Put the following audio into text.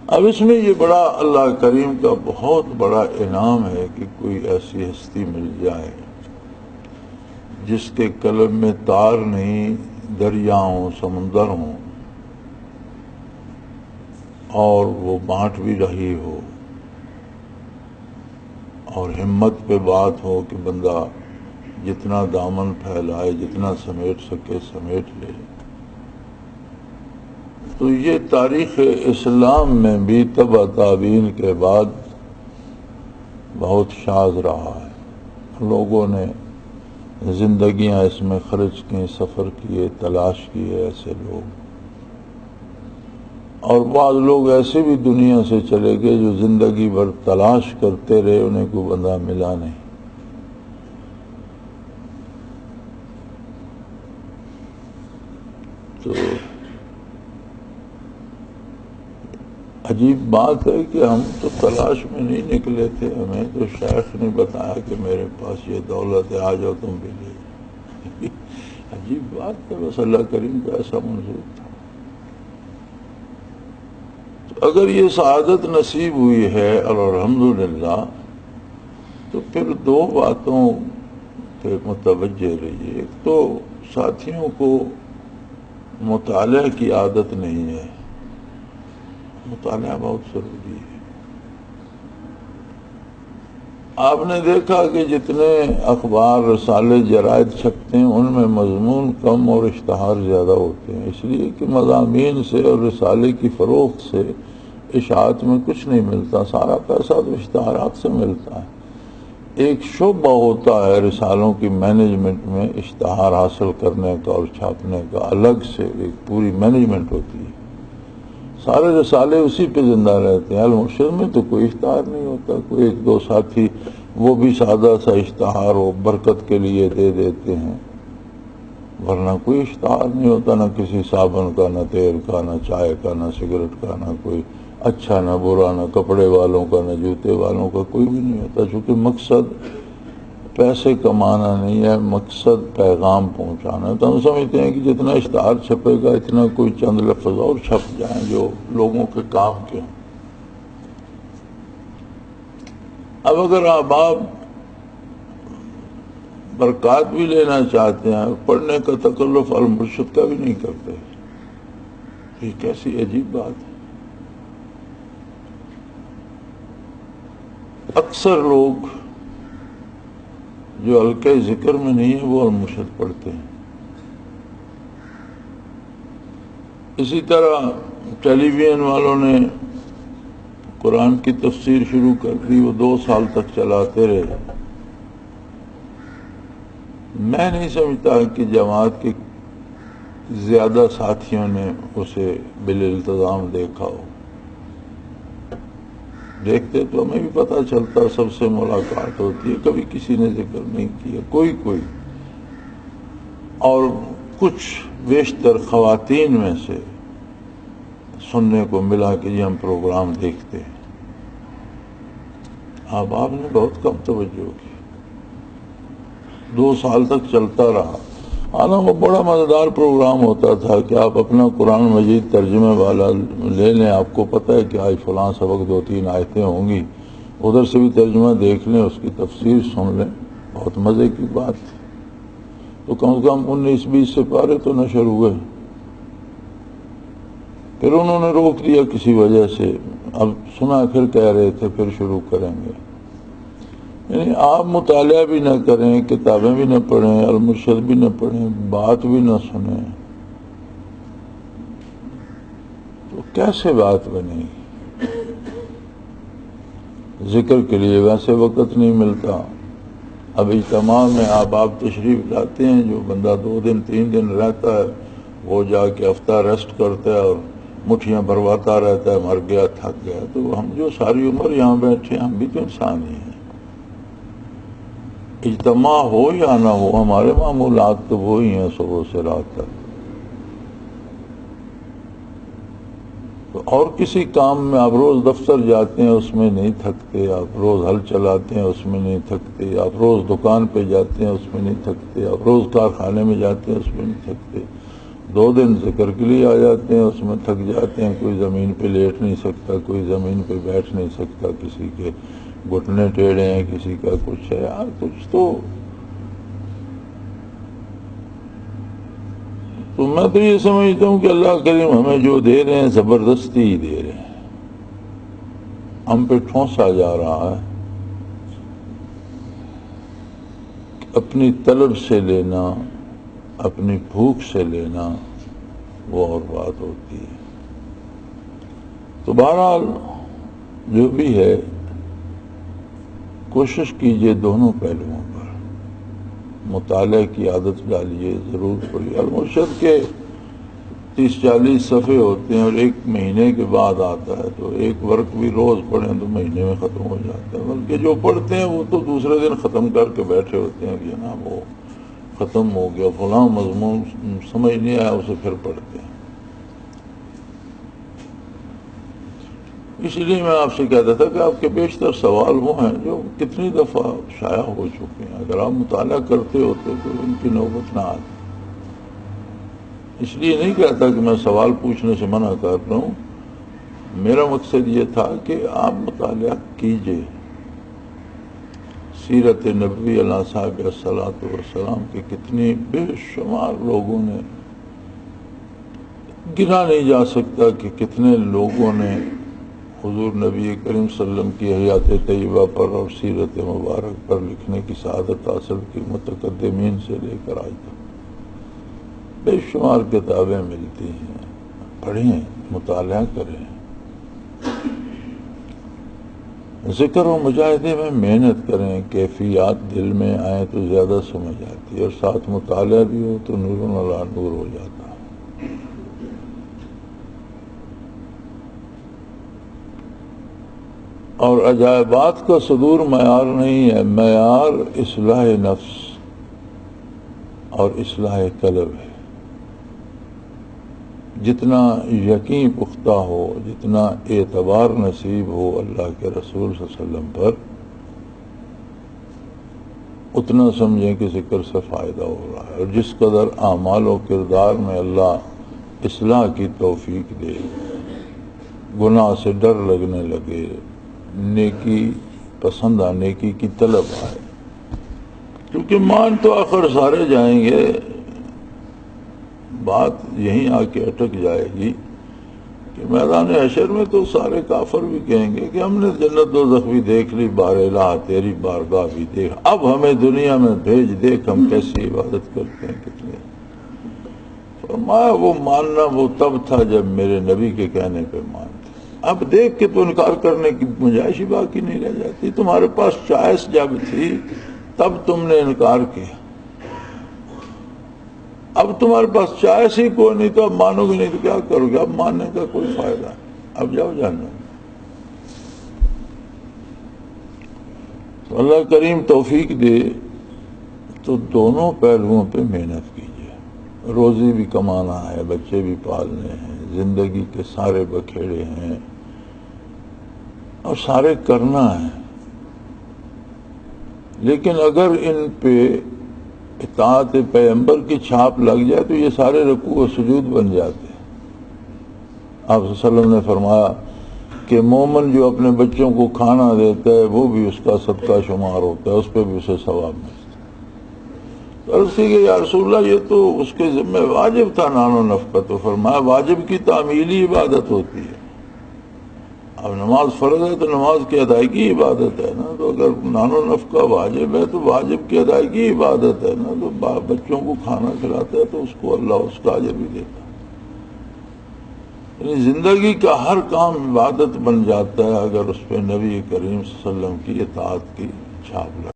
اب اس میں یہ بڑا اللہ کریم کا بہت بڑا انعام ہے کہ کوئی ایسی ہستی مل جائے جس کے قلم میں تار نہیں، دریا ہوں، سمندر ہوں، اور وہ بانٹ بھی رہی ہو، اور ہمت پہ بات ہو کہ بندہ جتنا دامن پھیلائے، جتنا سمیٹ سکے سمیٹ لے۔ تو یہ تاریخ اسلام میں بھی تبع تابعین کے بعد بہت شاذ رہا ہے۔ لوگوں نے زندگیاں اس میں خرچ کی، سفر کیے، تلاش کیے ایسے لوگ، اور بعض لوگ ایسے بھی دنیا سے چلے گئے جو زندگی بھر تلاش کرتے رہے، انہیں کوئی بندہ ملا نہیں۔ تو عجیب بات ہے کہ ہم تو تلاش میں نہیں نکلے تھے، ہمیں تو شیخ نے بتایا کہ میرے پاس یہ دولت ہے، آ جاؤ تم بھی لے۔ عجیب بات ہے، بس اللہ کریم کا ایسا منظور تھا۔ تو اگر یہ سعادت نصیب ہوئی ہے اور الحمدللہ، تو پھر دو باتوں پہ متوجہ رہیے۔ ایک تو ساتھیوں کو مطالعہ کی عادت نہیں ہے، مطالعہ بہت ضروری ہے۔ آپ نے دیکھا کہ جتنے اخبار، رسالے، جرائد چھپتے ہیں ان میں مضمون کم اور اشتہار زیادہ ہوتے ہیں، اس لیے کہ مضامین سے اور رسالے کی فروخت سے اشاعت میں کچھ نہیں ملتا، سارا پیسہ تو اشتہارات سے ملتا ہے۔ ایک شعبہ ہوتا ہے رسالوں کی مینجمنٹ میں، اشتہار حاصل کرنے کا اور چھاپنے کا، الگ سے ایک پوری مینجمنٹ ہوتی ہے۔ سارے رسالے اسی پہ زندہ رہتے ہیں۔ المرشد میں تو کوئی اشتہار نہیں ہوتا، کوئی ایک دو ساتھی وہ بھی سادہ سا اشتہار ہو برکت کے لیے دے دیتے ہیں، ورنہ کوئی اشتہار نہیں ہوتا، نہ کسی صابن کا، نہ تیل کا، نہ چائے کا، نہ سگریٹ کا، نہ کوئی اچھا نہ برا، نہ کپڑے والوں کا، نہ جوتے والوں کا، کوئی بھی نہیں ہوتا، چونکہ مقصد پیسے کمانا نہیں ہے، مقصد پیغام پہنچانا ہے۔ تو ہم سمجھتے ہیں کہ جتنا اشتہار چھپے گا اتنا کوئی چند لفظ اور چھپ جائیں جو لوگوں کے کام کے ہوں۔ اب اگر آپ برکات بھی لینا چاہتے ہیں، پڑھنے کا تکلف المرشد کا بھی نہیں کرتے، یہ کیسی عجیب بات ہے۔ اکثر لوگ جو حلقے ذکر میں نہیں ہیں وہ المرشد پڑھتے ہیں۔ اسی طرح ٹیلی ویژن والوں نے قرآن کی تفسیر شروع کر دی، وہ 2 سال تک چلاتے رہے۔ میں نہیں سمجھتا کہ جماعت کے زیادہ ساتھیوں نے اسے بالالتزام دیکھا ہو۔ دیکھتے تو ہمیں بھی پتہ چلتا، سب سے ملاقات ہوتی ہے، کبھی کسی نے ذکر نہیں کیا، کوئی۔ اور کچھ بیشتر خواتین میں سے سننے کو ملا کہ جی ہم پروگرام دیکھتے ہیں۔ آپ نے بہت کم توجہ کی، 2 سال تک چلتا رہا۔ حالانکہ وہ بڑا مزیدار پروگرام ہوتا تھا کہ آپ اپنا قرآن مجید ترجمے والا لے لیں، آپ کو پتہ ہے کہ آج فلاں سبق 2-3 آیتیں ہوں گی، ادھر سے بھی ترجمہ دیکھ لیں، اس کی تفسیر سن لیں، بہت مزے کی بات تھی۔ تو کم از کم 19-20 سپارے تو نشر ہوئے، پھر انہوں نے روک دیا کسی وجہ سے، اب سنا پھر کہہ رہے تھے پھر شروع کریں گے۔ یعنی آپ مطالعہ بھی نہ کریں، کتابیں بھی نہ پڑھیں، المرشد بھی نہ پڑھیں، بات بھی نہ سنیں، تو کیسے بات بنے گی؟ ذکر کے لیے ویسے وقت نہیں ملتا۔ اب اجتماع میں آپ تشریف لاتے ہیں، جو بندہ 2 دن 3 دن رہتا ہے وہ جا کے ہفتہ ریسٹ کرتا ہے اور مٹھیاں بھرواتا رہتا ہے، مر گیا، تھک گیا۔ تو ہم جو ساری عمر یہاں بیٹھے، ہم بھی تو انسان ہی ہیں۔ اجتماع ہو یا نہ ہو، ہمارے معمولات تو وہی ہیں صبح سے رات تک۔ تو اور کسی کام میں آپ روز دفتر جاتے ہیں اس میں نہیں تھکتے، آپ روز ہل چلاتے ہیں اس میں نہیں تھکتے، آپ روز دکان پہ جاتے ہیں اس میں نہیں تھکتے، آپ روز کارخانے میں جاتے ہیں اس میں نہیں تھکتے، 2 دن ذکر کے لیے آ جاتے ہیں، اس میں تھک جاتے ہیں، کوئی زمین پہ لیٹ نہیں سکتا، کوئی زمین پہ بیٹھ نہیں سکتا، کسی کے گھٹنے ٹیڑھے ہیں، کسی کا کچھ ہے، یار کچھ تو میں تو یہ سمجھتا ہوں کہ اللہ کریم ہمیں جو دے رہے ہیں زبردستی ہی دے رہے ہیں، ہم پہ ٹھونسا جا رہا ہے۔ اپنی طلب سے لینا، اپنی بھوک سے لینا وہ اور بات ہوتی ہے۔ تو بہرحال جو بھی ہے کوشش کیجئے دونوں پہلوؤں پر، مطالعہ کی عادت ڈالیے، ضرور پڑھیے۔ المرشد کے 30-40 صفحے ہوتے ہیں اور 1 مہینے کے بعد آتا ہے، تو ایک ورق بھی روز پڑھیں تو مہینے میں ختم ہو جاتا ہے، بلکہ جو پڑھتے ہیں وہ تو دوسرے دن ختم کر کے بیٹھے ہوتے ہیں کہ جناب وہ ختم ہو گیا، فلاں مضمون سمجھ نہیں آیا، اسے پھر پڑھتے ہیں۔ اس لیے میں آپ سے کہتا تھا کہ آپ کے بیشتر سوال وہ ہیں جو کتنی دفعہ شائع ہو چکے ہیں، اگر آپ مطالعہ کرتے ہوتے تو ان کی نوبت نہ آتی۔ اس لیے نہیں کہتا کہ میں سوال پوچھنے سے منع کر رہا ہوں، میرا مقصد یہ تھا کہ آپ مطالعہ کیجئے سیرت نبوی علیہ صاحب الصلاۃ والسلام کے کتنے بے شمار لوگوں نے، گنا نہیں جا سکتا کہ کتنے لوگوں نے حضور نبی کریم صلی اللہ علیہ وسلم کی حیات طیبہ پر اور سیرت مبارک پر لکھنے کی سعادت حاصل کی، متقدمین سے لے کر آج تک بے شمار کتابیں ملتی ہیں، پڑھیں، مطالعہ کریں، ذکر و مجاہدے میں محنت کریں، کیفیات دل میں آئیں تو زیادہ سمجھ آتی ہے، اور ساتھ مطالعہ بھی ہو تو نور علی نور ہو جاتا ہے۔ اور عجائبات کا صدور معیار نہیں ہے، معیار اصلاح نفس اور اصلاح قلب ہے۔ جتنا یقین پختہ ہو، جتنا اعتبار نصیب ہو اللہ کے رسول صلی اللہ علیہ وسلم پر، اتنا سمجھیں کہ ذکر سے فائدہ ہو رہا ہے، اور جس قدر اعمال و کردار میں اللہ اصلاح کی توفیق دے، گناہ سے ڈر لگنے لگے، نیکی پسند آنے نیکی کی طلب آئے، کیونکہ مان تو آخر سارے جائیں گے، بات یہیں آ کے اٹک جائے گی کہ میدان حشر میں تو سارے کافر بھی کہیں گے کہ ہم نے جنت دوزخ بھی دیکھ لی، بار الہ تیری بارگاہ بھی دیکھ، اب ہمیں دنیا میں بھیج، دیکھ ہم کیسی عبادت کرتے ہیں کتنے۔ فرمایا وہ ماننا وہ تب تھا جب میرے نبی کے کہنے پہ مانتے، اب دیکھ کے تو انکار کرنے کی گنجائش ہی باقی نہیں رہ جاتی۔ تمہارے پاس چوائس جب تھی تب تم نے انکار کیا، اب تمہارے پاس چوائس ہی کوئی نہیں تو اب مانو گے نہیں تو کیا کرو گے؟ اب ماننے کا کوئی فائدہ نہیں، اب جاؤ جاننا۔ تو اللہ کریم توفیق دے تو دونوں پہلوؤں پہ محنت کیجیے، روزی بھی کمانا ہے، بچے بھی پالنے ہیں، زندگی کے سارے بکھیڑے ہیں اور سارے کرنا ہے، لیکن اگر ان پہ اطاعت پیغمبر کی چھاپ لگ جائے تو یہ سارے رکوع و سجود بن جاتے ہیں۔ آپ صلی اللہ علیہ وسلم نے فرمایا کہ مومن جو اپنے بچوں کو کھانا دیتا ہے وہ بھی اس کا صدقہ شمار ہوتا ہے، اس پہ بھی اسے ثواب ملتا ہے۔ تو عرض کی کہ یا رسول اللہ یہ تو اس کے ذمہ واجب تھا نان و نفقہ، تو فرمایا واجب کی تعمیلی عبادت ہوتی ہے، اب نماز فرض ہے تو نماز کی ادائیگی عبادت ہے نا، تو اگر نان و نفقہ واجب ہے تو واجب کی ادائیگی عبادت ہے نا، تو بچوں کو کھانا کھلاتا ہے تو اس کو اللہ اس کا اجر بھی دیتا ہے۔ یعنی زندگی کا ہر کام عبادت بن جاتا ہے اگر اس پہ نبی کریم صلی اللہ علیہ وسلم کی اطاعت کی چھاپ لگے۔